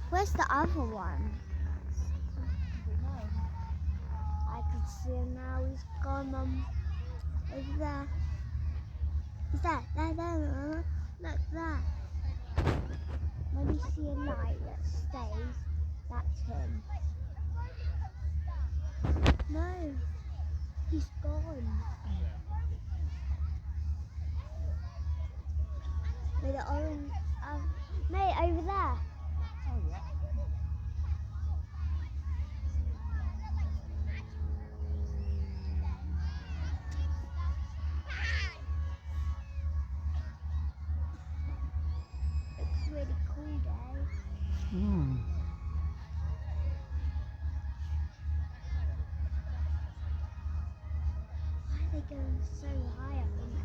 Where's the other one? I can see him now. He's gone over there. He's there. There, Mama. Look there. When you see a light that stays, that's him. No, he's gone. With the orange, mate, over there. Oh yeah. It's really cool day. Mm. Why are they going so high up in